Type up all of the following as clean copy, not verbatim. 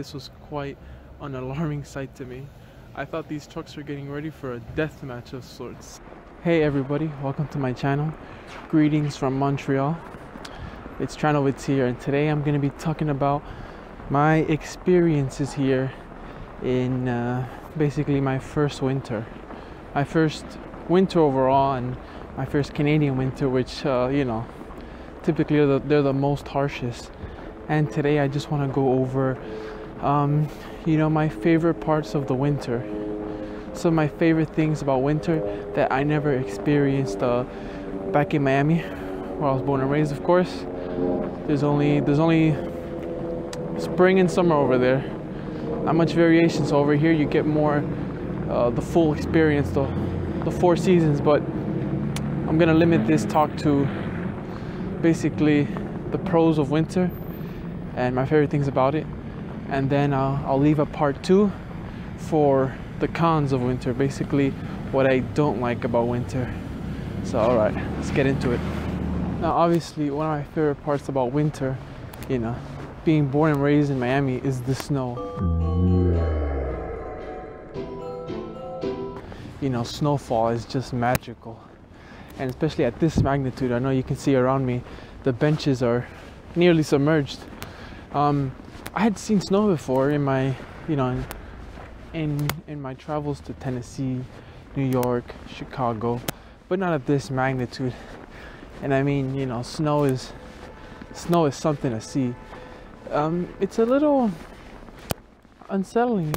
This was quite an alarming sight to me. I thought these trucks were getting ready for a death match of sorts. Hey everybody, welcome to my channel. Greetings from Montreal. It's Tranovitz here, and today I'm going to be talking about my experiences here in basically my first winter. My first winter overall, and my first Canadian winter, which typically they're the most harshest. And today I just want to go over my favorite parts of the winter. Some of my favorite things about winter that I never experienced back in Miami, where I was born and raised, of course. There's only spring and summer over there. Not much variation. So over here you get more the full experience, the 4 seasons. But I'm gonna limit this talk to basically the pros of winter and my favorite things about it. And then I'll leave a part 2 for the cons of winter, basically what I don't like about winter. So alright, let's get into it. Now obviously one of my favorite parts about winter, being born and raised in Miami, is the snow. Snowfall is just magical. And especially at this magnitude, I know you can see around me, the benches are nearly submerged. I had seen snow before in my, in my travels to Tennessee, New York, Chicago, but not at this magnitude. And I mean, snow is something to see. It's a little unsettling,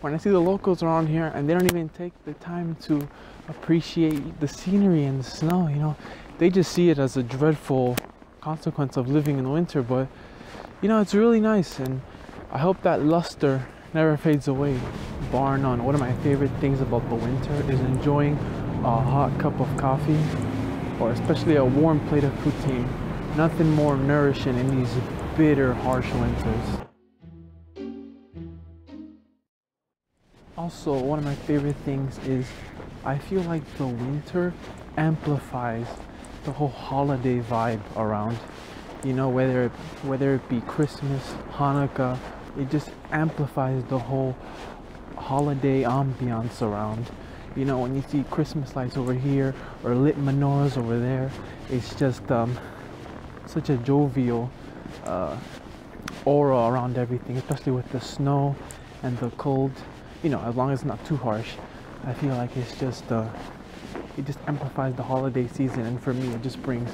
when I see the locals around here and they don't even take the time to appreciate the scenery and the snow. They just see it as a dreadful consequence of living in the winter, but it's really nice, and I hope that luster never fades away, bar none. One of my favorite things about the winter is enjoying a hot cup of coffee, or especially a warm plate of poutine. Nothing more nourishing in these bitter, harsh winters. Also, one of my favorite things is I feel like the winter amplifies the whole holiday vibe around. Whether it be Christmas, Hanukkah, it just amplifies the whole holiday ambiance around. When you see Christmas lights over here or lit menorahs over there, it's just such a jovial aura around everything, especially with the snow and the cold. As long as it's not too harsh, I feel like it's just it just amplifies the holiday season, and for me it just brings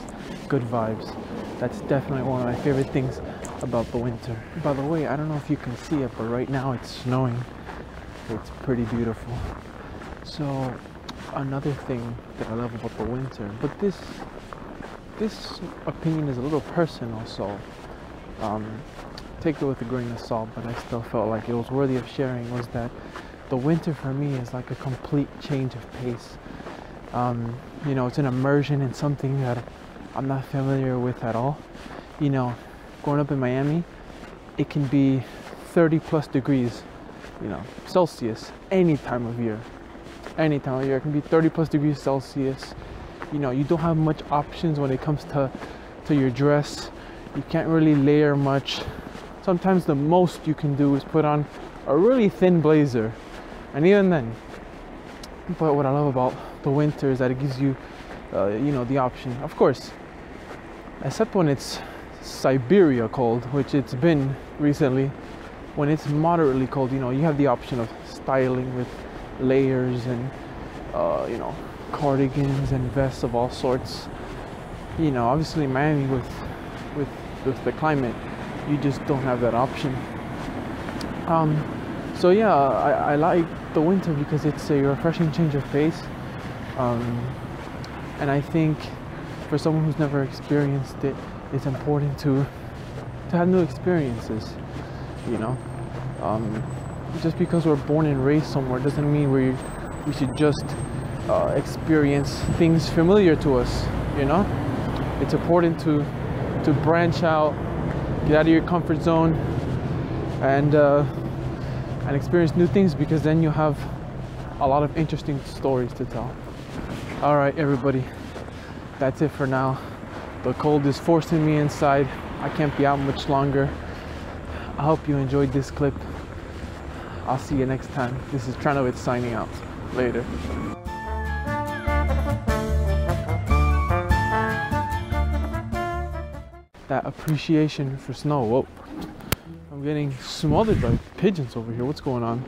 good vibes. That's definitely one of my favorite things about the winter. By the way, I don't know if you can see it, but right now it's snowing. It's pretty beautiful. So another thing that I love about the winter, but this opinion is a little personal, so take it with a grain of salt, but I still felt like it was worthy of sharing, was that the winter for me is like a complete change of pace. It's an immersion in something that I'm not familiar with at all. Growing up in Miami, it can be 30 plus degrees, Celsius, any time of year. Any time of year, it can be 30 plus degrees Celsius. You don't have much options when it comes to your dress. You can't really layer much. Sometimes the most you can do is put on a really thin blazer, and even then. But what I love about the winter is that it gives you, the option. Of course, except when it's Siberia cold, which it's been recently. When it's moderately cold, you have the option of styling with layers and, cardigans and vests of all sorts. Obviously Miami with the climate, you just don't have that option. So yeah, I like the winter because it's a refreshing change of pace. And I think for someone who's never experienced it, it's important to have new experiences. Just because we're born and raised somewhere doesn't mean we should just experience things familiar to us. It's important to branch out, get out of your comfort zone, and experience new things, because then you have a lot of interesting stories to tell. All right, everybody, that's it for now. The cold is forcing me inside. I can't be out much longer. I hope you enjoyed this clip. I'll see you next time. This is Tranowitz signing out. Later. That appreciation for snow. Whoa. I'm getting smothered by pigeons over here. What's going on?